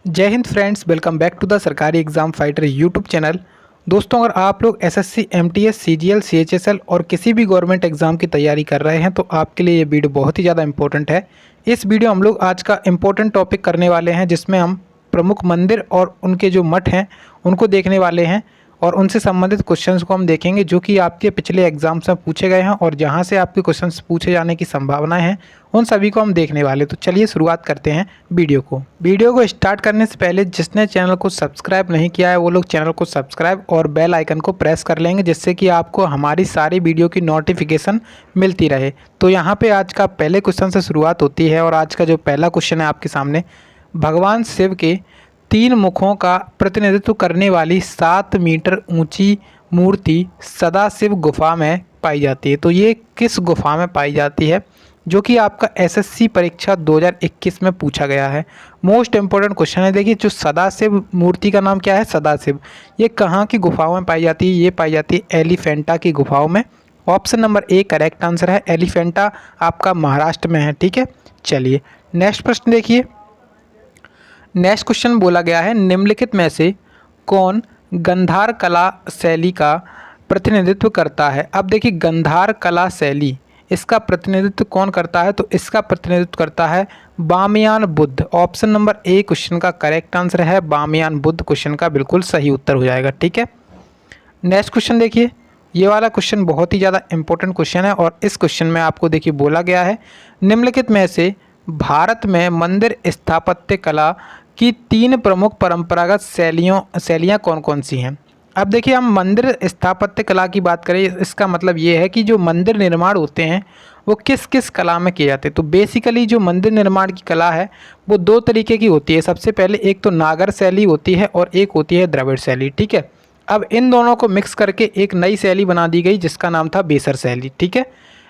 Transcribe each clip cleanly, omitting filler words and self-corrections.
जय Hind friends, welcome back to the Sarkari exam fighter YouTube channel. दोस्तों, अगर आप लोग एसएससी, एमटीएस, सीजीएल, सीएचएसएल और किसी भी गवर्नमेंट एग्ज़ाम की तैयारी कर रहे हैं तो आपके लिए ये वीडियो बहुत ही ज़्यादा इंपॉर्टेंट है। इस वीडियो हम लोग आज का इम्पोर्टेंट टॉपिक करने वाले हैं, जिसमें हम प्रमुख मंदिर और उनके जो मठ हैं उनको देखने वाले हैं और उनसे संबंधित क्वेश्चंस को हम देखेंगे जो कि आपके पिछले एग्जाम्स में पूछे गए हैं और जहां से आपके क्वेश्चंस पूछे जाने की संभावनाएं हैं उन सभी को हम देखने वाले। तो चलिए शुरुआत करते हैं वीडियो को स्टार्ट करने से पहले जिसने चैनल को सब्सक्राइब नहीं किया है वो लोग चैनल को सब्सक्राइब और बेल आइकन को प्रेस कर लेंगे, जिससे कि आपको हमारी सारी वीडियो की नोटिफिकेशन मिलती रहे। तो यहाँ पे आज का पहले क्वेश्चन से शुरुआत होती है और आज का जो पहला क्वेश्चन है आपके सामने, भगवान शिव के 3 मुखों का प्रतिनिधित्व करने वाली 7 मीटर ऊंची मूर्ति सदाशिव गुफा में पाई जाती है। तो ये किस गुफा में पाई जाती है, जो कि आपका एसएससी परीक्षा 2021 में पूछा गया है। मोस्ट इम्पोर्टेंट क्वेश्चन है। देखिए, जो सदाशिव मूर्ति का नाम क्या है, सदाशिव, ये कहाँ की गुफाओं में पाई जाती है? ये पाई जाती है एलिफेंटा की गुफाओं में। Option number A correct answer है। एलिफेंटा आपका महाराष्ट्र में है। ठीक है, चलिए नेक्स्ट प्रश्न देखिए। नेक्स्ट क्वेश्चन बोला गया है, निम्नलिखित में से कौन गंधार कला शैली का प्रतिनिधित्व करता है? अब देखिए, गंधार कला शैली, इसका प्रतिनिधित्व कौन करता है? तो इसका प्रतिनिधित्व करता है Bamiyan Buddha. Option number A question का करेक्ट आंसर है। बामयान बुद्ध क्वेश्चन का बिल्कुल सही उत्तर हो जाएगा। ठीक है, नेक्स्ट क्वेश्चन देखिए। ये वाला क्वेश्चन बहुत ही ज़्यादा इंपॉर्टेंट क्वेश्चन है और इस क्वेश्चन में आपको देखिए बोला गया है, निम्नलिखित में से भारत में मंदिर स्थापत्य कला की 3 प्रमुख परंपरागत शैलियाँ कौन कौन सी हैं? अब देखिए, हम मंदिर स्थापत्य कला की बात करें, इसका मतलब ये है कि जो मंदिर निर्माण होते हैं वो किस किस कला में किए जाते हैं। तो बेसिकली जो मंदिर निर्माण की कला है वो 2 तरीके की होती है। सबसे पहले एक तो नागर शैली होती है और एक होती है द्रविड़ शैली। ठीक है, अब इन दोनों को मिक्स करके एक नई शैली बना दी गई जिसका नाम था बेसर शैली। ठीक है,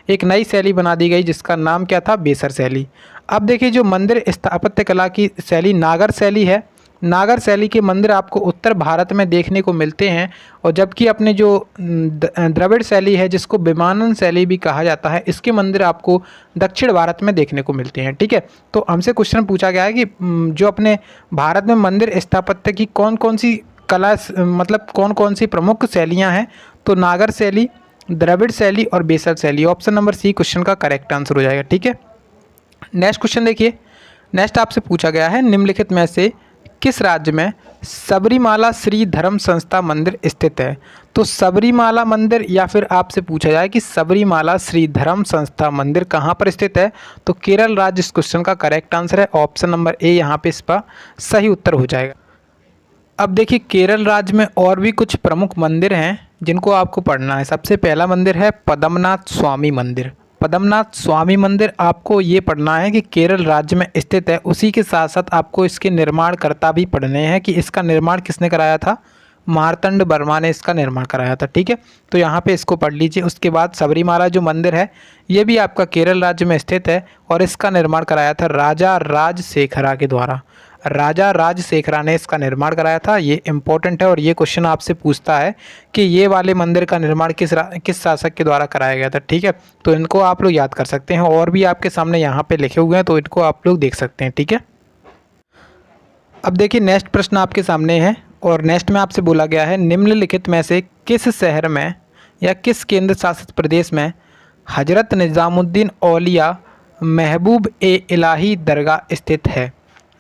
एक नई शैली बना दी गई जिसका नाम क्या था, बेसर शैली। अब देखिए, जो मंदिर स्थापत्य कला की शैली नागर शैली है, नागर शैली के मंदिर आपको उत्तर भारत में देखने को मिलते हैं, और जबकि अपने जो द्रविड़ शैली है जिसको विमानन शैली भी कहा जाता है, इसके मंदिर आपको दक्षिण भारत में देखने को मिलते हैं। ठीक है, तो हमसे क्वेश्चन पूछा गया है कि जो अपने भारत में मंदिर स्थापत्य की कौन कौन सी कला, मतलब कौन कौन सी प्रमुख शैलियाँ हैं? तो नागर शैली, द्रविड़ शैली और बेसर शैली। ऑप्शन नंबर सी क्वेश्चन का करेक्ट आंसर हो जाएगा। ठीक है, नेक्स्ट क्वेश्चन देखिए। नेक्स्ट आपसे पूछा गया है, निम्नलिखित में से किस राज्य में सबरीमाला श्री धर्म संस्था मंदिर स्थित है? तो सबरीमाला मंदिर, या फिर आपसे पूछा जाए कि सबरीमाला श्री धर्म संस्था मंदिर कहाँ पर स्थित है? तो केरल राज्य इस क्वेश्चन का करेक्ट आंसर है। ऑप्शन नंबर ए यहाँ पे इसका सही उत्तर हो जाएगा। अब देखिए, केरल राज्य में और भी कुछ प्रमुख मंदिर हैं जिनको आपको पढ़ना है। सबसे पहला मंदिर है पद्मनाथ स्वामी मंदिर। पद्मनाथ स्वामी मंदिर आपको ये पढ़ना है कि केरल राज्य में स्थित है। उसी के साथ साथ आपको इसके निर्माणकर्ता भी पढ़ने हैं कि इसका निर्माण किसने कराया था। मार्तंड वर्मा ने इसका निर्माण कराया था। ठीक है, तो यहाँ पे इसको पढ़ लीजिए। उसके बाद सबरीमाला जो मंदिर है ये भी आपका केरल राज्य में स्थित है और इसका निर्माण कराया था राजा राजशेखरा के द्वारा। राजा राजशेखरा ने इसका निर्माण कराया था। ये इंपॉर्टेंट है और ये क्वेश्चन आपसे पूछता है कि ये वाले मंदिर का निर्माण किस शासक के द्वारा कराया गया था। ठीक है, तो इनको आप लोग याद कर सकते हैं और भी आपके सामने यहाँ पे लिखे हुए हैं, तो इनको आप लोग देख सकते हैं। ठीक है, अब देखिए नेक्स्ट प्रश्न आपके सामने है और नेक्स्ट में आपसे बोला गया है, निम्नलिखित में से किस शहर में या किस केंद्र शासित प्रदेश में हजरत निज़ामुद्दीन औलिया महबूब ए इलाही दरगाह स्थित है?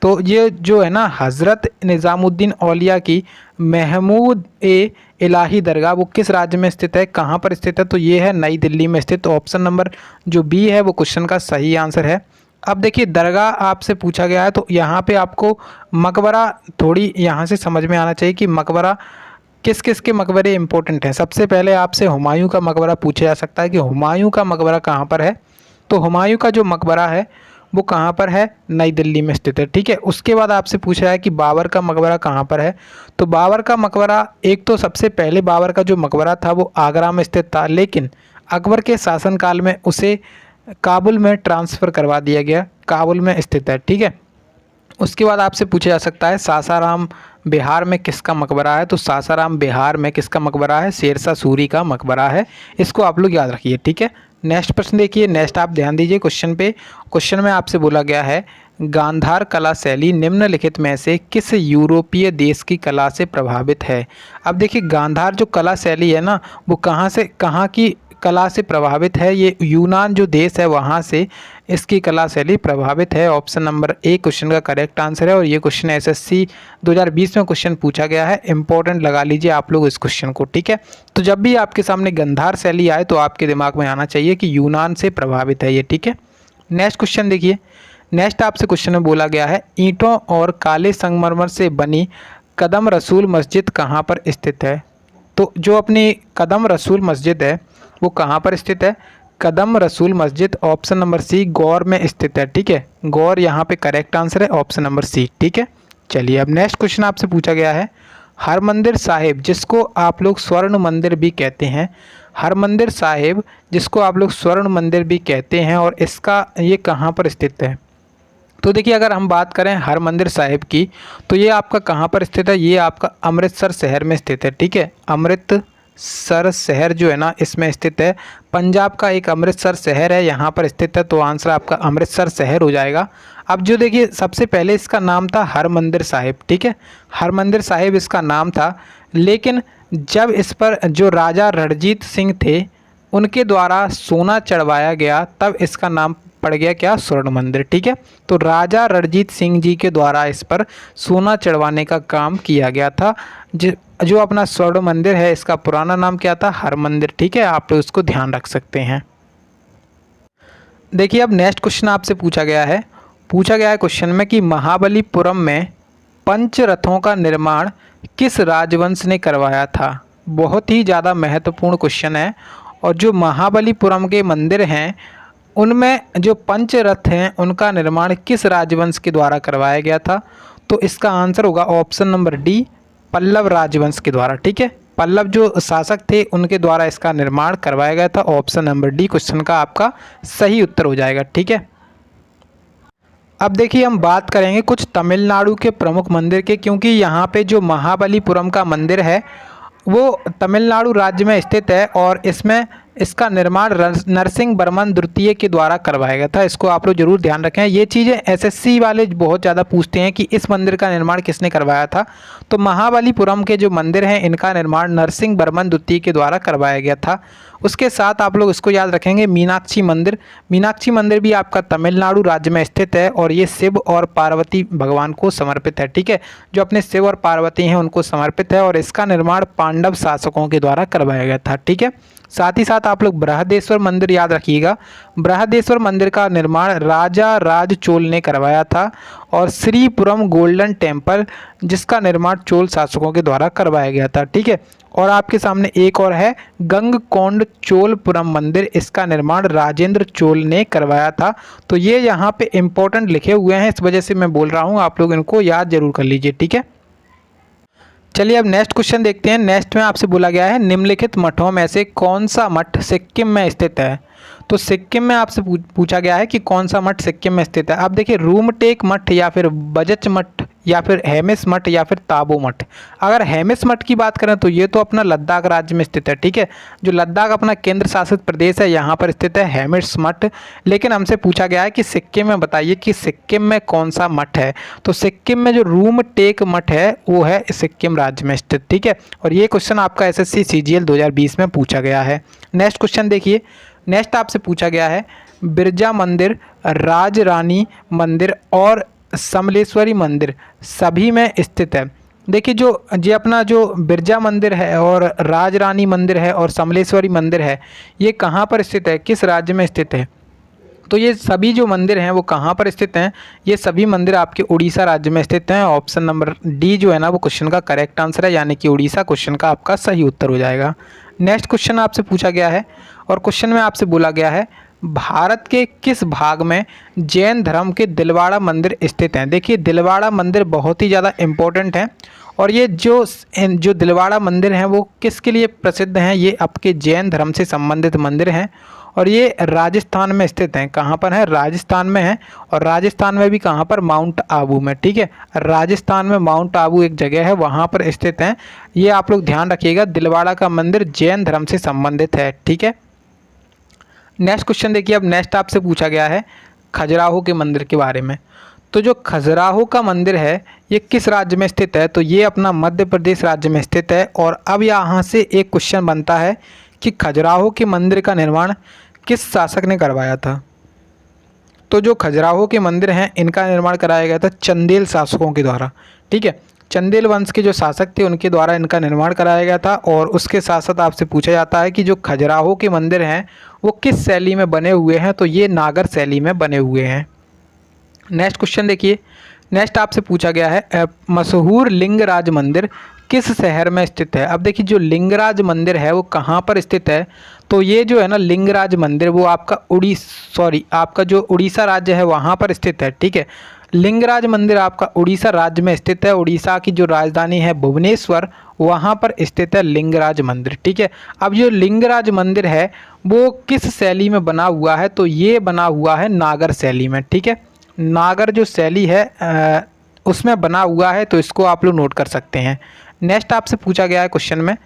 तो ये जो है ना, हज़रत निज़ामुद्दीन औलिया की महमूद ए इलाही दरगाह, वो किस राज्य में स्थित है, कहाँ पर स्थित है? तो ये है नई दिल्ली में स्थित। ऑप्शन नंबर जो बी है वो क्वेश्चन का सही आंसर है। अब देखिए, दरगाह आपसे पूछा गया है तो यहाँ पे आपको मकबरा थोड़ी यहाँ से समझ में आना चाहिए कि मकबरा किस किस के मकबरे इंपॉर्टेंट हैं। सबसे पहले आपसे हुमायूं का मकबरा पूछा जा सकता है कि हुमायूं का मकबरा कहाँ पर है। तो हुमायूं का जो मकबरा है वो कहाँ पर है, नई दिल्ली में स्थित है। ठीक है, उसके बाद आपसे पूछा है कि बाबर का मकबरा कहाँ पर है। तो बाबर का मकबरा, एक तो सबसे पहले बाबर का जो मकबरा था वो आगरा में स्थित था, लेकिन अकबर के शासनकाल में उसे काबुल में ट्रांसफ़र करवा दिया गया, काबुल में स्थित है। ठीक है, उसके बाद आपसे पूछा जा सकता है सासाराम बिहार में किसका मकबरा है। तो सासाराम बिहार में किसका मकबरा है, शेरशाह सूरी का मकबरा है। इसको आप लोग याद रखिए। ठीक है, नेक्स्ट प्रश्न देखिए। नेक्स्ट आप ध्यान दीजिए क्वेश्चन पे। क्वेश्चन में आपसे बोला गया है गांधार कला शैली निम्नलिखित में से किस यूरोपीय देश की कला से प्रभावित है। अब देखिए गांधार जो कला शैली है ना, वो कहाँ की कला से प्रभावित है। ये यूनान जो देश है वहाँ से इसकी कला शैली प्रभावित है। ऑप्शन नंबर ए क्वेश्चन का करेक्ट आंसर है। और ये क्वेश्चन एसएससी 2020 में क्वेश्चन पूछा गया है। इंपॉर्टेंट लगा लीजिए आप लोग इस क्वेश्चन को, ठीक है। तो जब भी आपके सामने गांधार शैली आए तो आपके दिमाग में आना चाहिए कि यूनान से प्रभावित है ये, ठीक है। नेक्स्ट क्वेश्चन देखिए। नेक्स्ट आपसे क्वेश्चन में बोला गया है ईंटों और काले संगमरमर से बनी कदम रसूल मस्जिद कहाँ पर स्थित है। तो जो अपनी कदम रसूल मस्जिद है वो कहाँ पर स्थित है। कदम रसूल मस्जिद ऑप्शन नंबर सी गौर में स्थित है, ठीक है। गौर यहाँ पे करेक्ट आंसर है, ऑप्शन नंबर सी, ठीक है। चलिए अब नेक्स्ट क्वेश्चन आपसे पूछा गया है हरमंदिर साहिब जिसको आप लोग स्वर्ण मंदिर भी कहते हैं। हरमंदिर साहिब जिसको आप लोग स्वर्ण मंदिर भी कहते हैं और इसका ये कहाँ पर स्थित है। तो देखिए अगर हम बात करें हरमंदिर साहिब की तो ये आपका कहाँ पर स्थित है। ये आपका अमृतसर शहर में स्थित है, ठीक है। अमृतसर शहर जो है ना इसमें स्थित है। पंजाब का एक अमृतसर शहर है यहाँ पर स्थित है, तो आंसर आपका अमृतसर शहर हो जाएगा। अब जो देखिए सबसे पहले इसका नाम था हरमंदिर साहिब, ठीक है। हरमंदिर साहिब इसका नाम था, लेकिन जब इस पर जो राजा रणजीत सिंह थे उनके द्वारा सोना चढ़वाया गया तब इसका नाम पड़ गया क्या, स्वर्ण मंदिर, ठीक है। तो राजा रणजीत सिंह जी के द्वारा इस पर सोना चढ़वाने का काम किया गया था। जो अपना स्वर्ण मंदिर है इसका पुराना नाम क्या था, हरमंदिर, ठीक है। आप लोग उसको ध्यान रख सकते हैं। देखिए अब नेक्स्ट क्वेश्चन आपसे पूछा गया है क्वेश्चन में कि महाबलीपुरम में पंचरथों का निर्माण किस राजवंश ने करवाया था। बहुत ही ज़्यादा महत्वपूर्ण क्वेश्चन है। और जो महाबलीपुरम के मंदिर हैं उनमें जो पंचरथ हैं उनका निर्माण किस राजवंश के द्वारा करवाया गया था। तो इसका आंसर होगा ऑप्शन नंबर डी पल्लव राजवंश के द्वारा, ठीक है। पल्लव जो शासक थे उनके द्वारा इसका निर्माण करवाया गया था। ऑप्शन नंबर डी क्वेश्चन का आपका सही उत्तर हो जाएगा, ठीक है। अब देखिए हम बात करेंगे कुछ तमिलनाडु के प्रमुख मंदिर के, क्योंकि यहाँ पे जो महाबलीपुरम का मंदिर है वो तमिलनाडु राज्य में स्थित है और इसका निर्माण नरसिंह वर्मन द्वितीय के द्वारा करवाया गया था। इसको आप लोग जरूर ध्यान रखें। ये चीज़ें एसएससी वाले बहुत ज़्यादा पूछते हैं कि इस मंदिर का निर्माण किसने करवाया था। तो महाबलीपुरम के जो मंदिर हैं इनका निर्माण नरसिंह वर्मन द्वितीय के द्वारा करवाया गया था। उसके साथ आप लोग इसको याद रखेंगे मीनाक्षी मंदिर भी आपका तमिलनाडु राज्य में स्थित है और ये शिव और पार्वती भगवान को समर्पित है, ठीक है। जो अपने शिव और पार्वती हैं उनको समर्पित है और इसका निर्माण पांडव शासकों के द्वारा करवाया गया था, ठीक है। साथ ही साथ आप लोग बृहदेश्वर मंदिर याद रखिएगा। बृहदेश्वर मंदिर का निर्माण राजा राज चोल ने करवाया था। और श्रीपुरम गोल्डन टेम्पल जिसका निर्माण चोल शासकों के द्वारा करवाया गया था, ठीक है। और आपके सामने एक और है गंगकोंड चोलपुरम मंदिर, इसका निर्माण राजेंद्र चोल ने करवाया था। तो ये यहाँ पे इंपॉर्टेंट लिखे हुए हैं, इस वजह से मैं बोल रहा हूँ, आप लोग इनको याद जरूर कर लीजिए, ठीक है। चलिए अब नेक्स्ट क्वेश्चन देखते हैं। नेक्स्ट में आपसे बोला गया है निम्नलिखित मठों में से कौन सा मठ सिक्किम में स्थित है। तो सिक्किम में आपसे पूछा गया है कि कौन सा मठ सिक्किम में स्थित है। अब देखिए रूमटेक मठ या फिर बजच मठ या फिर हेमिस मठ या फिर ताबो मठ। अगर हेमिस मठ की बात करें तो ये तो अपना लद्दाख राज्य में स्थित है, ठीक है। जो लद्दाख अपना केंद्र शासित प्रदेश है यहाँ पर स्थित है हेमिस मठ। लेकिन हमसे पूछा गया है कि सिक्किम में बताइए कि सिक्किम में कौन सा मठ है। तो सिक्किम में जो रूमटेक मठ है वो है सिक्किम राज्य में स्थित, ठीक है। और ये क्वेश्चन आपका एसएससी सीजीएल 2020 में पूछा गया है। नेक्स्ट क्वेश्चन देखिए। नेक्स्ट आपसे पूछा गया है बिरजा मंदिर, राज रानी मंदिर और समलेश्वरी मंदिर सभी में स्थित है। देखिए जो अपना जो बिरजा मंदिर है और राज रानी मंदिर है और समलेश्वरी मंदिर है ये कहाँ पर स्थित है, किस राज्य में स्थित है। तो ये सभी जो मंदिर हैं वो कहाँ पर स्थित हैं, ये सभी मंदिर आपके उड़ीसा राज्य में स्थित हैं। ऑप्शन नंबर डी जो है ना वो क्वेश्चन का करेक्ट आंसर है, यानी कि उड़ीसा क्वेश्चन का आपका सही उत्तर हो जाएगा। नेक्स्ट क्वेश्चन आपसे पूछा गया है और क्वेश्चन में आपसे बोला गया है भारत के किस भाग में जैन धर्म के दिलवाड़ा मंदिर स्थित हैं। देखिए दिलवाड़ा मंदिर बहुत ही ज़्यादा इम्पोर्टेंट है और ये जो दिलवाड़ा मंदिर हैं वो किसके लिए प्रसिद्ध हैं, ये आपके जैन धर्म से संबंधित मंदिर हैं और ये राजस्थान में स्थित हैं। कहाँ पर है, राजस्थान में है। और राजस्थान में भी कहाँ पर, माउंट आबू में, ठीक है। राजस्थान में माउंट आबू एक जगह है वहाँ पर स्थित हैं। ये आप लोग ध्यान रखिएगा, दिलवाड़ा का मंदिर जैन धर्म से संबंधित है, ठीक है। नेक्स्ट क्वेश्चन देखिए। अब नेक्स्ट आपसे पूछा गया है खजुराहो के मंदिर के बारे में। तो जो खजुराहो का मंदिर है ये किस राज्य में स्थित है? तो ये अपना मध्य प्रदेश राज्य में स्थित है। और अब यहाँ से एक क्वेश्चन बनता है कि खजुराहो के मंदिर का निर्माण किस शासक ने करवाया था? तो जो खजुराहो के मंदिर हैं इनका निर्माण कराया गया था चंदेल शासकों के द्वारा। ठीक है, चंदेल वंश के जो शासक थे उनके द्वारा इनका निर्माण कराया गया था। और उसके साथ साथ आपसे पूछा जाता है कि जो खजुराहो के मंदिर हैं वो किस शैली में बने हुए हैं? तो ये नागर शैली में बने हुए हैं। नेक्स्ट क्वेश्चन देखिए, नेक्स्ट आपसे पूछा गया है मशहूर लिंगराज मंदिर किस शहर में स्थित है? अब देखिए जो लिंगराज मंदिर है वो कहाँ पर स्थित है? तो ये जो है ना लिंगराज मंदिर वो आपका जो उड़ीसा राज्य है वहाँ पर स्थित है। ठीक है, लिंगराज मंदिर आपका उड़ीसा राज्य में स्थित है। उड़ीसा की जो राजधानी है भुवनेश्वर वहाँ पर स्थित है लिंगराज मंदिर। ठीक है, अब जो लिंगराज मंदिर है वो किस शैली में बना हुआ है? तो ये बना हुआ है नागर शैली में। ठीक है, नागर जो शैली है उसमें बना हुआ है, तो इसको आप लोग नोट कर सकते हैं। नेक्स्ट आपसे पूछा गया है क्वेश्चन में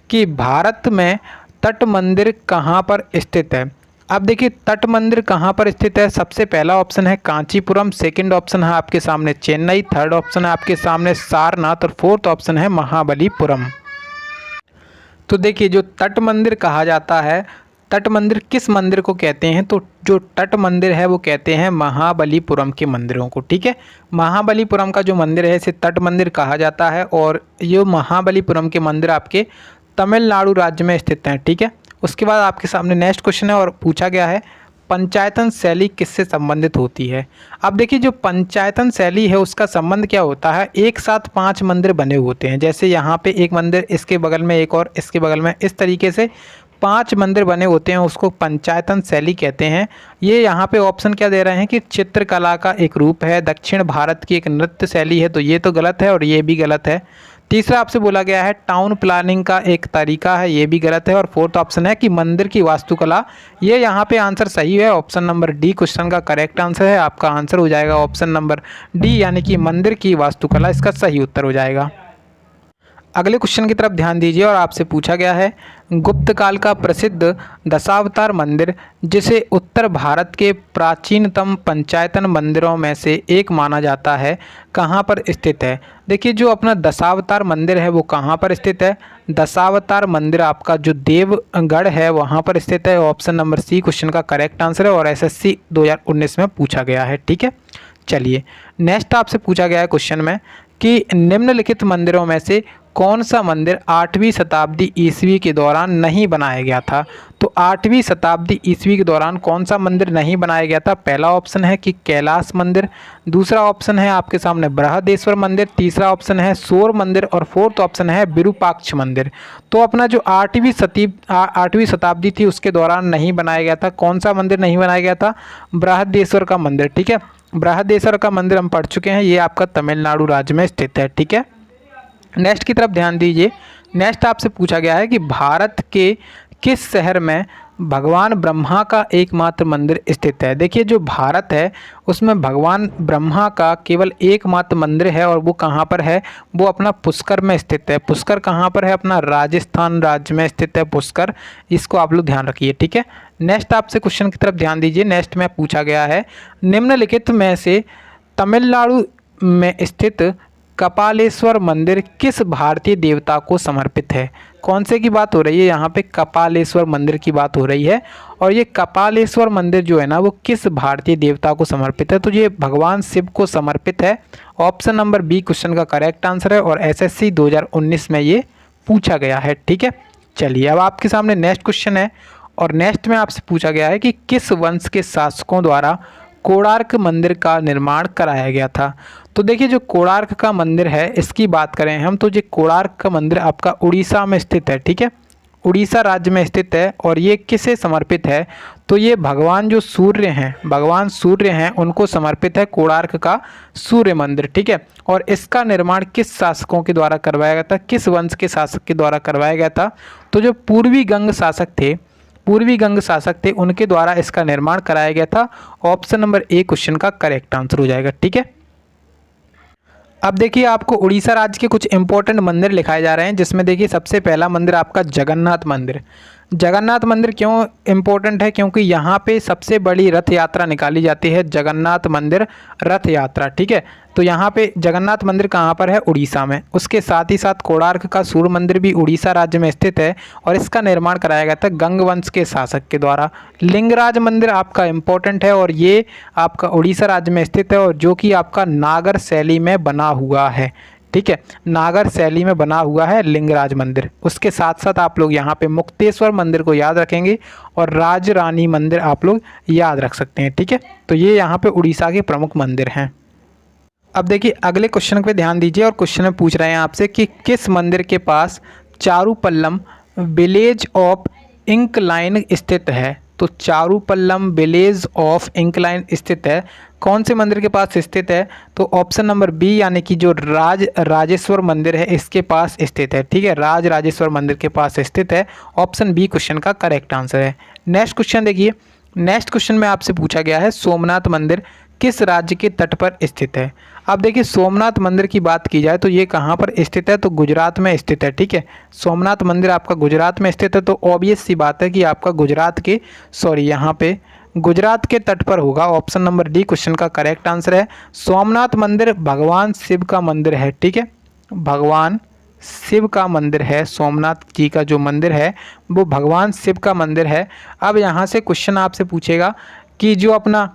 कि भारत में तट मंदिर कहाँ पर स्थित है? अब देखिए तट मंदिर कहाँ पर स्थित है? सबसे पहला ऑप्शन है कांचीपुरम, सेकंड ऑप्शन है आपके सामने चेन्नई, थर्ड ऑप्शन है आपके सामने सारनाथ और फोर्थ ऑप्शन है महाबलीपुरम। तो देखिए जो तट मंदिर कहा जाता है, तट मंदिर किस मंदिर को कहते हैं? तो जो तट मंदिर है वो कहते हैं महाबलीपुरम के मंदिरों को। ठीक है, महाबलीपुरम का जो मंदिर है इसे तट मंदिर कहा जाता है। और ये महाबलीपुरम के मंदिर आपके तमिलनाडु राज्य में स्थित हैं। ठीक है, उसके बाद आपके सामने नेक्स्ट क्वेश्चन है और पूछा गया है पंचायतन शैली किससे संबंधित होती है? अब देखिए जो पंचायतन शैली है उसका संबंध क्या होता है? एक साथ 5 मंदिर बने होते हैं, जैसे यहाँ पे एक मंदिर, इसके बगल में एक और, इसके बगल में, इस तरीके से 5 मंदिर बने होते हैं, उसको पंचायतन शैली कहते हैं। ये यहाँ पे ऑप्शन क्या दे रहे हैं कि चित्रकला का एक रूप है, दक्षिण भारत की एक नृत्य शैली है, तो ये तो गलत है और ये भी गलत है। तीसरा आपसे बोला गया है टाउन प्लानिंग का एक तरीका है, ये भी गलत है। और फोर्थ ऑप्शन है कि मंदिर की वास्तुकला, ये यहाँ पे आंसर सही है। ऑप्शन नंबर डी क्वेश्चन का करेक्ट आंसर है। आपका आंसर हो जाएगा ऑप्शन नंबर डी, यानी कि मंदिर की वास्तुकला इसका सही उत्तर हो जाएगा। अगले क्वेश्चन की तरफ ध्यान दीजिए और आपसे पूछा गया है गुप्त काल का प्रसिद्ध दशावतार मंदिर जिसे उत्तर भारत के प्राचीनतम पंचायतन मंदिरों में से एक माना जाता है कहाँ पर स्थित है? देखिए जो अपना दशावतार मंदिर है वो कहाँ पर स्थित है? दशावतार मंदिर आपका जो देवगढ़ है वहाँ पर स्थित है। ऑप्शन नंबर सी क्वेश्चन का करेक्ट आंसर है और एसएससी 2019 में पूछा गया है। ठीक है, चलिए नेक्स्ट आपसे पूछा गया है क्वेश्चन में कि निम्नलिखित मंदिरों में से कौन सा मंदिर 8वीं शताब्दी ईस्वी के दौरान नहीं बनाया गया था? तो 8वीं शताब्दी ईस्वी के दौरान कौन सा मंदिर नहीं बनाया गया था? पहला ऑप्शन है कि कैलाश मंदिर, दूसरा ऑप्शन है आपके सामने बृहदेश्वर मंदिर, तीसरा ऑप्शन है सूर्य मंदिर और फोर्थ ऑप्शन है विरूपाक्ष मंदिर। तो अपना जो 8वीं शताब्दी थी उसके दौरान नहीं बनाया गया था, कौन सा मंदिर नहीं बनाया गया था? बृहदेश्वर का मंदिर। ठीक है, बृहदेश्वर का मंदिर हम पढ़ चुके हैं, ये आपका तमिलनाडु राज्य में स्थित है। ठीक है, नेक्स्ट की तरफ ध्यान दीजिए। नेक्स्ट आपसे पूछा गया है कि भारत के किस शहर में भगवान ब्रह्मा का एकमात्र मंदिर स्थित है? देखिए जो भारत है उसमें भगवान ब्रह्मा का केवल एकमात्र मंदिर है और वो कहाँ पर है? वो अपना पुष्कर में स्थित है। पुष्कर कहाँ पर है? अपना राजस्थान राज्य में स्थित है पुष्कर, इसको आप लोग ध्यान रखिए। ठीक है, नेक्स्ट आपसे क्वेश्चन की तरफ ध्यान दीजिए। नेक्स्ट में पूछा गया है निम्नलिखित में से तमिलनाडु में स्थित कपालेश्वर मंदिर किस भारतीय देवता को समर्पित है? कौन से की बात हो रही है? यहाँ पे कपालेश्वर मंदिर की बात हो रही है। और ये कपालेश्वर मंदिर जो है ना वो किस भारतीय देवता को समर्पित है? तो ये भगवान शिव को समर्पित है। ऑप्शन नंबर बी क्वेश्चन का करेक्ट आंसर है और एसएससी 2019 में ये पूछा गया है। ठीक है, चलिए अब आपके सामने नेक्स्ट क्वेश्चन है और नेक्स्ट में आपसे पूछा गया है कि किस वंश के शासकों द्वारा कोणार्क मंदिर का निर्माण कराया गया था? तो देखिए जो कोणार्क का मंदिर है इसकी बात करें हम तो ये कोणार्क का मंदिर आपका उड़ीसा में स्थित है। ठीक है, उड़ीसा राज्य में स्थित है और ये किसे समर्पित है? तो ये भगवान जो सूर्य हैं, भगवान सूर्य हैं उनको समर्पित है कोणार्क का सूर्य मंदिर। ठीक है, और इसका निर्माण किस शासकों के द्वारा करवाया गया था? किस वंश के शासक के द्वारा करवाया गया था? तो जो पूर्वी गंग शासक थे उनके द्वारा इसका निर्माण कराया गया था। ऑप्शन नंबर ए क्वेश्चन का करेक्ट आंसर हो जाएगा। ठीक है, अब देखिए आपको उड़ीसा राज्य के कुछ इंपॉर्टेंट मंदिर लिखाए जा रहे हैं जिसमें देखिए सबसे पहला मंदिर आपका जगन्नाथ मंदिर। जगन्नाथ मंदिर क्यों इम्पोर्टेंट है? क्योंकि यहाँ पे सबसे बड़ी रथ यात्रा निकाली जाती है, जगन्नाथ मंदिर रथ यात्रा, ठीक है। तो यहाँ पे जगन्नाथ मंदिर कहाँ पर है? उड़ीसा में। उसके साथ ही साथ कोणार्क का सूर्य मंदिर भी उड़ीसा राज्य में स्थित है और इसका निर्माण कराया गया था गंग वंश के शासक के द्वारा। लिंगराज मंदिर आपका इम्पोर्टेंट है और ये आपका उड़ीसा राज्य में स्थित है और जो कि आपका नागर शैली में बना हुआ है, ठीक है। नागर शैली में बना हुआ है लिंगराज मंदिर। उसके साथ साथ आप लोग यहाँ पे मुक्तेश्वर मंदिर को याद रखेंगे और राजरानी मंदिर आप लोग याद रख सकते हैं, ठीक है। तो ये यहाँ पे उड़ीसा के प्रमुख मंदिर हैं। अब देखिए अगले क्वेश्चन पे ध्यान दीजिए और क्वेश्चन में पूछ रहे हैं आपसे कि किस मंदिर के पास चारूपल्लम विलेज ऑफ इंकलाइन स्थित है? तो चारूपल्लम विलेज ऑफ इंकलाइन स्थित है, कौन से मंदिर के पास स्थित है? तो ऑप्शन नंबर बी यानी कि जो राजेश्वर मंदिर है इसके पास स्थित है, ठीक है। राजेश्वर मंदिर के पास स्थित है, ऑप्शन बी क्वेश्चन का करेक्ट आंसर है। नेक्स्ट क्वेश्चन देखिए, नेक्स्ट क्वेश्चन में आपसे पूछा गया है सोमनाथ मंदिर किस राज्य के तट पर स्थित है? अब देखिए सोमनाथ मंदिर की बात की जाए तो ये कहाँ पर स्थित है? तो गुजरात में स्थित है, ठीक है। सोमनाथ मंदिर आपका गुजरात में स्थित है, तो ऑब्वियस सी बात है कि आपका यहाँ पे गुजरात के तट पर होगा। ऑप्शन नंबर डी क्वेश्चन का करेक्ट आंसर है। सोमनाथ मंदिर भगवान शिव का मंदिर है, ठीक है। भगवान शिव का मंदिर है, सोमनाथ जी का जो मंदिर है वो भगवान शिव का मंदिर है। अब यहाँ से क्वेश्चन आपसे पूछेगा कि जो अपना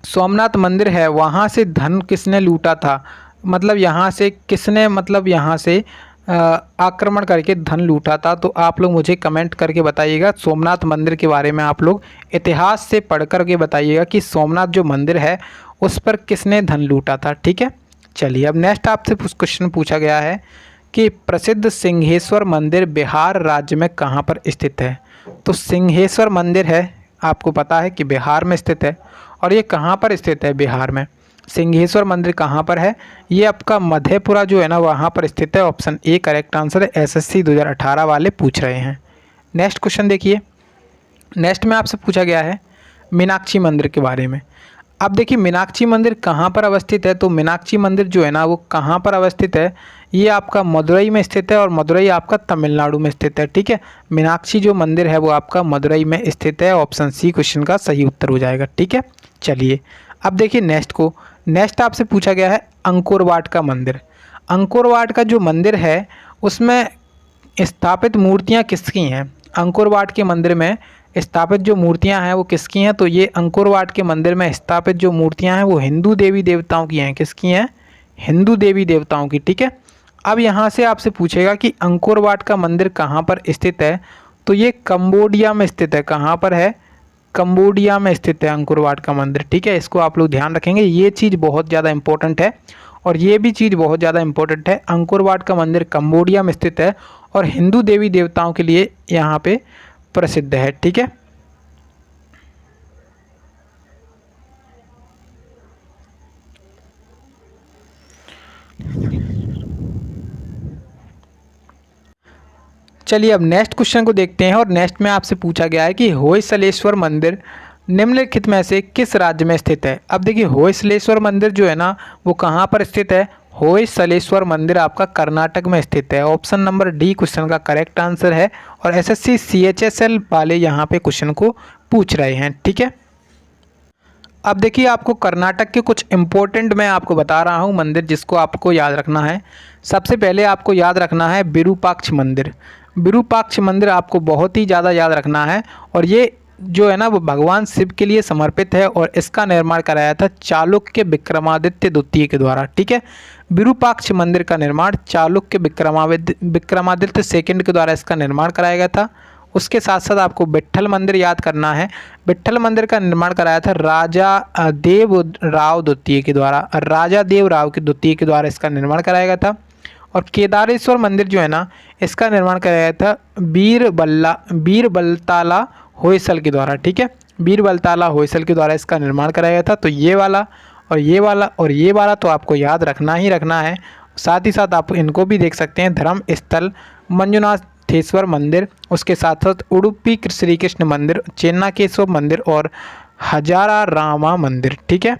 सोमनाथ मंदिर है वहाँ से धन किसने लूटा था? मतलब यहाँ से किसने यहाँ से आक्रमण करके धन लूटा था? तो आप लोग मुझे कमेंट करके बताइएगा। सोमनाथ मंदिर के बारे में आप लोग इतिहास से पढ़ कर के बताइएगा कि सोमनाथ जो मंदिर है उस पर किसने धन लूटा था, ठीक है। चलिए अब नेक्स्ट आपसे क्वेश्चन पूछा गया है कि प्रसिद्ध सिंहेश्वर मंदिर बिहार राज्य में कहाँ पर स्थित है? तो सिंहेश्वर मंदिर है आपको पता है कि बिहार में स्थित है और ये कहाँ पर स्थित है? बिहार में। सिंहेश्वर मंदिर कहाँ पर है? ये आपका मधेपुरा जो है ना वहाँ पर स्थित है, ऑप्शन ए करेक्ट आंसर है। एसएससी 2018 वाले पूछ रहे हैं। नेक्स्ट क्वेश्चन देखिए, नेक्स्ट में आपसे पूछा गया है मीनाक्षी मंदिर के बारे में। अब देखिए मीनाक्षी मंदिर कहाँ पर अवस्थित है? तो मीनाक्षी मंदिर जो है ना वो कहाँ पर अवस्थित है? ये आपका मदुरई में स्थित है और मदुरई आपका तमिलनाडु में स्थित है, ठीक है। मीनाक्षी जो मंदिर है वो आपका मदुरई में स्थित है, ऑप्शन सी क्वेश्चन का सही उत्तर हो जाएगा, ठीक है। चलिए अब देखिए नेक्स्ट आपसे पूछा गया है अंकोर वाट का मंदिर। अंकोर वाट का जो मंदिर है उसमें स्थापित मूर्तियाँ किसकी हैं? अंकोर वाट के मंदिर में स्थापित जो मूर्तियां हैं वो किसकी हैं? तो ये अंकोर वाट के मंदिर में स्थापित जो मूर्तियां हैं वो हिंदू देवी देवताओं की हैं। किसकी हैं? हिंदू देवी देवताओं की, ठीक है। अब यहाँ से आपसे पूछेगा कि अंकोर वाट का मंदिर कहाँ पर स्थित है? तो ये कंबोडिया में स्थित है। कहाँ पर है? कंबोडिया में स्थित है अंकोर वाट का मंदिर, ठीक है। इसको आप लोग ध्यान रखेंगे, ये चीज़ बहुत ज़्यादा इंपॉर्टेंट है और ये भी चीज़ बहुत ज़्यादा इंपॉर्टेंट है। अंकोर वाट का मंदिर कंबोडिया में स्थित है और हिंदू देवी देवताओं के लिए यहाँ पे प्रसिद्ध है, ठीक है। चलिए अब नेक्स्ट क्वेश्चन को देखते हैं और नेक्स्ट में आपसे पूछा गया है कि होयसलेश्वर मंदिर निम्नलिखित में से किस राज्य में स्थित है? अब देखिए होयसलेश्वर मंदिर जो है ना वो कहाँ पर स्थित है? होयसलेश्वर मंदिर आपका कर्नाटक में स्थित है, ऑप्शन नंबर डी क्वेश्चन का करेक्ट आंसर है। और एसएससी सीएचएसएल वाले यहाँ पे क्वेश्चन को पूछ रहे हैं, ठीक है। अब देखिए आपको कर्नाटक के कुछ इंपॉर्टेंट मैं आपको बता रहा हूँ मंदिर जिसको आपको याद रखना है। सबसे पहले आपको याद रखना है विरूपाक्ष मंदिर। विरूपाक्ष मंदिर आपको बहुत ही ज़्यादा याद रखना है और ये जो है ना वो भगवान शिव के लिए समर्पित है और इसका निर्माण कराया था चालुक्य विक्रमादित्य द्वितीय के द्वारा, ठीक है। विरूपाक्ष मंदिर का निर्माण चालुक्य विक्रमादित्य सेकंड के द्वारा इसका निर्माण कराया गया था। उसके साथ साथ आपको विट्ठल मंदिर याद करना है। विट्ठल मंदिर का निर्माण कराया था राजा देव राव द्वितीय के द्वारा, राजा देव राव के द्वितीय के द्वारा इसका निर्माण कराया गया था। और केदारेश्वर मंदिर जो है ना इसका निर्माण कराया था बीरबलताला होयसल के द्वारा, ठीक है। बीरबलताला होयसल के द्वारा इसका निर्माण कराया गया था। तो ये वाला और ये वाला और ये वाला तो आपको याद रखना ही रखना है। साथ ही साथ आप इनको भी देख सकते हैं, धर्म स्थल मंजुनाथेश्वर मंदिर, उसके साथ साथ उडुपी श्री कृष्ण मंदिर, चेन्नाकेशव मंदिर और हजारा रामा मंदिर, ठीक है।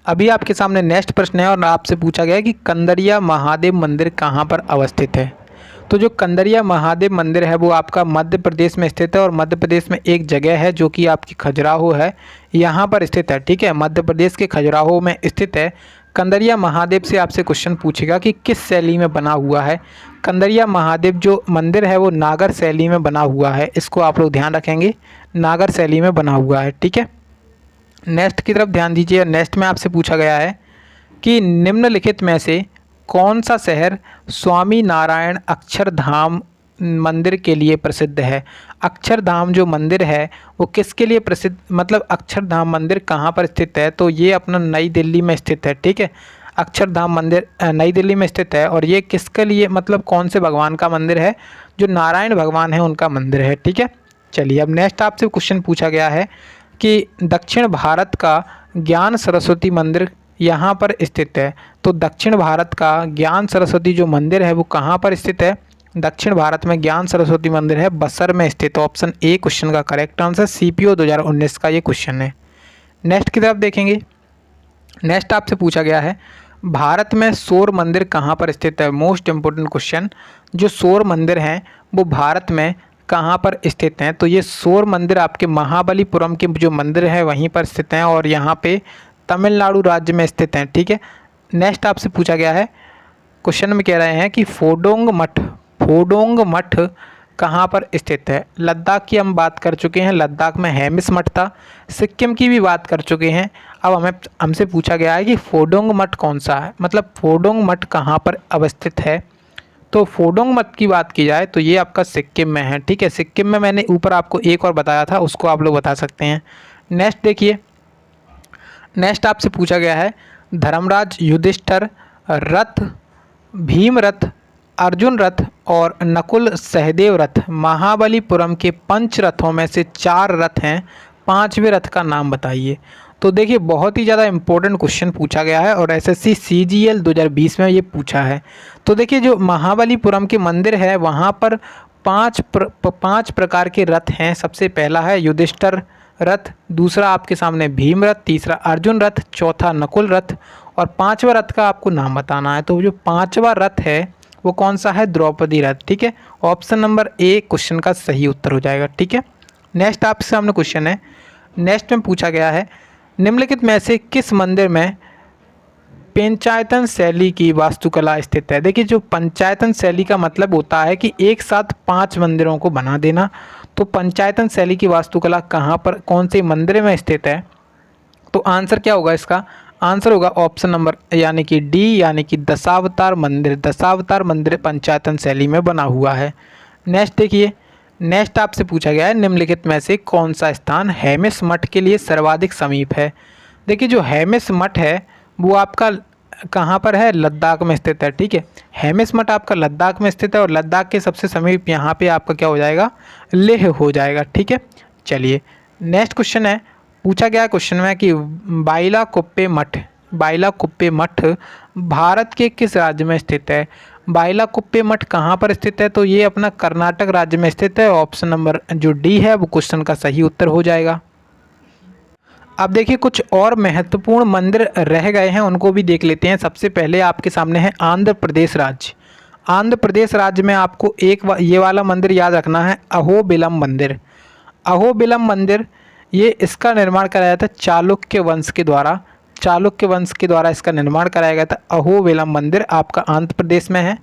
अभी आपके सामने नेक्स्ट प्रश्न है और आपसे पूछा गया है कि कंदरिया महादेव मंदिर कहाँ पर अवस्थित है? तो जो कंदरिया महादेव मंदिर है वो आपका मध्य प्रदेश में स्थित है, और मध्य प्रदेश में एक जगह है जो कि आपकी खजुराहो है, यहाँ पर स्थित है। ठीक है, मध्य प्रदेश के खजुराहो में स्थित है। कंदरिया महादेव से आपसे क्वेश्चन पूछेगा कि किस शैली में बना हुआ है। कंदरिया महादेव जो मंदिर है वो नागर शैली में बना हुआ है, इसको आप लोग ध्यान रखेंगे, नागर शैली में बना हुआ है। ठीक है, नेक्स्ट की तरफ ध्यान दीजिए। नेक्स्ट में आपसे पूछा गया है कि निम्नलिखित में से कौन सा शहर स्वामी नारायण अक्षरधाम मंदिर के लिए प्रसिद्ध है। अक्षरधाम जो मंदिर है वो किसके लिए प्रसिद्ध, मतलब अक्षरधाम मंदिर कहाँ पर स्थित है, तो ये अपना नई दिल्ली में स्थित है। ठीक है, अक्षरधाम मंदिर नई दिल्ली में स्थित है, और ये किसके लिए, मतलब कौन से भगवान का मंदिर है, जो नारायण भगवान है उनका मंदिर है। ठीक है, चलिए अब नेक्स्ट आपसे क्वेश्चन पूछा गया है कि दक्षिण भारत का ज्ञान सरस्वती मंदिर यहाँ पर स्थित है। तो दक्षिण भारत का ज्ञान सरस्वती जो मंदिर है वो कहाँ पर स्थित है। दक्षिण भारत में ज्ञान सरस्वती मंदिर है बसर में स्थित। ऑप्शन ए क्वेश्चन का करेक्ट आंसर, CPO 2019 का ये क्वेश्चन है। नेक्स्ट की तरफ देखेंगे। नेक्स्ट आपसे पूछा गया है भारत में सौर मंदिर कहाँ पर स्थित है। मोस्ट इम्पोर्टेंट क्वेश्चन, जो सौर मंदिर हैं वो भारत में कहाँ पर स्थित हैं। तो ये सौर मंदिर आपके महाबलीपुरम के जो मंदिर है वहीं पर स्थित हैं, और यहाँ पे तमिलनाडु राज्य में स्थित हैं। ठीक है, नेक्स्ट आपसे पूछा गया है, क्वेश्चन में कह रहे हैं कि फोडोंग मठ कहाँ पर स्थित है। लद्दाख की हम बात कर चुके हैं, लद्दाख में हेमिस मठ था। सिक्किम की भी बात कर चुके हैं। अब हमसे पूछा गया है कि फोडोंग मठ कौन सा है, मतलब फोडोंग मठ कहाँ पर अवस्थित है। तो फोडोंग मठ की बात की जाए तो ये आपका सिक्किम में है। ठीक है, सिक्किम में मैंने ऊपर आपको एक और बताया था, उसको आप लोग बता सकते हैं। नेक्स्ट देखिए, नेक्स्ट आपसे पूछा गया है धर्मराज युधिष्ठिर रथ, भीम रथ, अर्जुन रथ और नकुल सहदेव रथ महाबलीपुरम के 5 रथों में से 4 रथ हैं, 5वें रथ का नाम बताइए। तो देखिए बहुत ही ज़्यादा इंपॉर्टेंट क्वेश्चन पूछा गया है, और SSC CGL 2020 में ये पूछा है। तो देखिए जो महाबलीपुरम के मंदिर है वहाँ पर 5 प्रकार के रथ हैं। सबसे पहला है युधिष्ठिर रथ, दूसरा आपके सामने भीम रथ, तीसरा अर्जुन रथ, चौथा नकुल रथ, और 5वां रथ का आपको नाम बताना है। तो जो 5वां रथ है वो कौन सा है, द्रौपदी रथ। ठीक है, ऑप्शन नंबर ए क्वेश्चन का सही उत्तर हो जाएगा। ठीक है, नेक्स्ट आपके सामने क्वेश्चन है। नेक्स्ट में पूछा गया है निम्नलिखित में से किस मंदिर में पंचायतन शैली की वास्तुकला स्थित है। देखिए जो पंचायतन शैली का मतलब होता है कि एक साथ 5 मंदिरों को बना देना। तो पंचायतन शैली की वास्तुकला कहाँ पर, कौन से मंदिर में स्थित है। तो आंसर क्या होगा इसका, आंसर होगा ऑप्शन नंबर यानी कि डी, यानी कि दशावतार मंदिर। दशावतार मंदिर पंचायतन शैली में बना हुआ है। नेक्स्ट देखिए, नेक्स्ट आपसे पूछा गया है निम्नलिखित में से कौन सा स्थान हेमिस मठ के लिए सर्वाधिक समीप है। देखिए जो हेमिस मठ है वो आपका कहाँ पर है, लद्दाख में स्थित है। ठीक है, हेमिस मठ आपका लद्दाख में स्थित है, और लद्दाख के सबसे समीप यहाँ पे आपका क्या हो जाएगा, लेह हो जाएगा। ठीक है, चलिए नेक्स्ट क्वेश्चन है। पूछा गया क्वेश्चन में कि बाइलाकुप्पे मठ भारत के किस राज्य में स्थित है। बाइलाकुप्पे मठ कहाँ पर स्थित है, तो ये अपना कर्नाटक राज्य में स्थित है। ऑप्शन नंबर जो डी है वो क्वेश्चन का सही उत्तर हो जाएगा। अब देखिए कुछ और महत्वपूर्ण मंदिर रह गए हैं, उनको भी देख लेते हैं। सबसे पहले आपके सामने है आंध्र प्रदेश राज्य। आंध्र प्रदेश राज्य में आपको ये वाला मंदिर याद रखना है, अहोबिलम मंदिर। अहोबिलम मंदिर ये इसका निर्माण कराया था चालुक्य वंश के द्वारा। चालुक्य वंश के द्वारा इसका निर्माण कराया गया था। अहोबिलम मंदिर आपका आंध्र प्रदेश में है।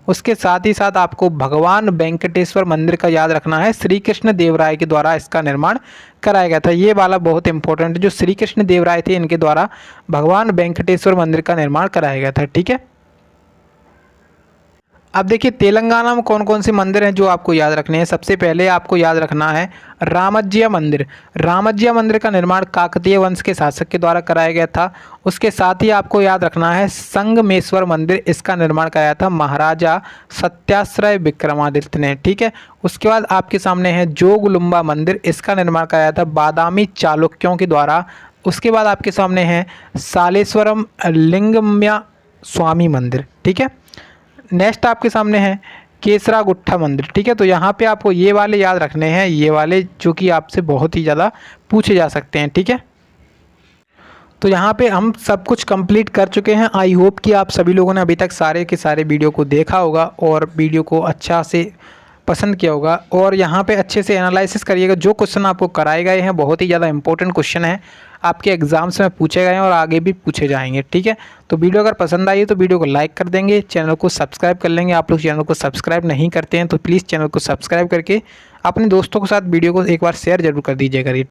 उसके साथ ही साथ आपको भगवान वेंकटेश्वर मंदिर का याद रखना है। श्री कृष्ण देव राय के द्वारा इसका निर्माण कराया गया था। ये वाला बहुत इंपॉर्टेंट, जो श्री कृष्ण देव राय थे इनके द्वारा भगवान वेंकटेश्वर मंदिर का निर्माण कराया गया था। ठीक है, अब देखिए तेलंगाना में कौन कौन से मंदिर हैं जो आपको याद रखने हैं। सबसे पहले आपको याद रखना है रामज्जिया मंदिर। रामज्जिया मंदिर का निर्माण काकतीय वंश के शासक के द्वारा कराया गया था। उसके साथ ही आपको याद रखना है संगमेश्वर मंदिर, इसका निर्माण कराया था महाराजा सत्याश्रय विक्रमादित्य ने। ठीक है, उसके बाद आपके सामने है जोगलुम्बा मंदिर, इसका निर्माण कराया था बादामी चालुक्यों के द्वारा। उसके बाद आपके सामने है सालेश्वरम लिंगम्या स्वामी मंदिर। ठीक है, नेक्स्ट आपके सामने है केसरागुट्टा मंदिर। ठीक है, तो यहाँ पे आपको ये वाले याद रखने हैं, ये वाले जो कि आपसे बहुत ही ज़्यादा पूछे जा सकते हैं। ठीक है, तो यहाँ पे हम सब कुछ कंप्लीट कर चुके हैं। आई होप कि आप सभी लोगों ने अभी तक सारे के सारे वीडियो को देखा होगा और वीडियो को अच्छा से पसंद किया होगा और यहाँ पे अच्छे से एनालिसिस करिएगा। जो क्वेश्चन आपको कराए गए हैं बहुत ही ज़्यादा इंपॉर्टेंट क्वेश्चन है, आपके एग्जाम्स में पूछे गए हैं और आगे भी पूछे जाएंगे। ठीक है, तो वीडियो अगर पसंद आई तो वीडियो को लाइक कर देंगे, चैनल को सब्सक्राइब कर लेंगे। आप लोग चैनल को सब्सक्राइब नहीं करते हैं तो प्लीज़ चैनल को सब्सक्राइब करके अपने दोस्तों के साथ वीडियो को एक बार शेयर जरूर कर दीजिएगा।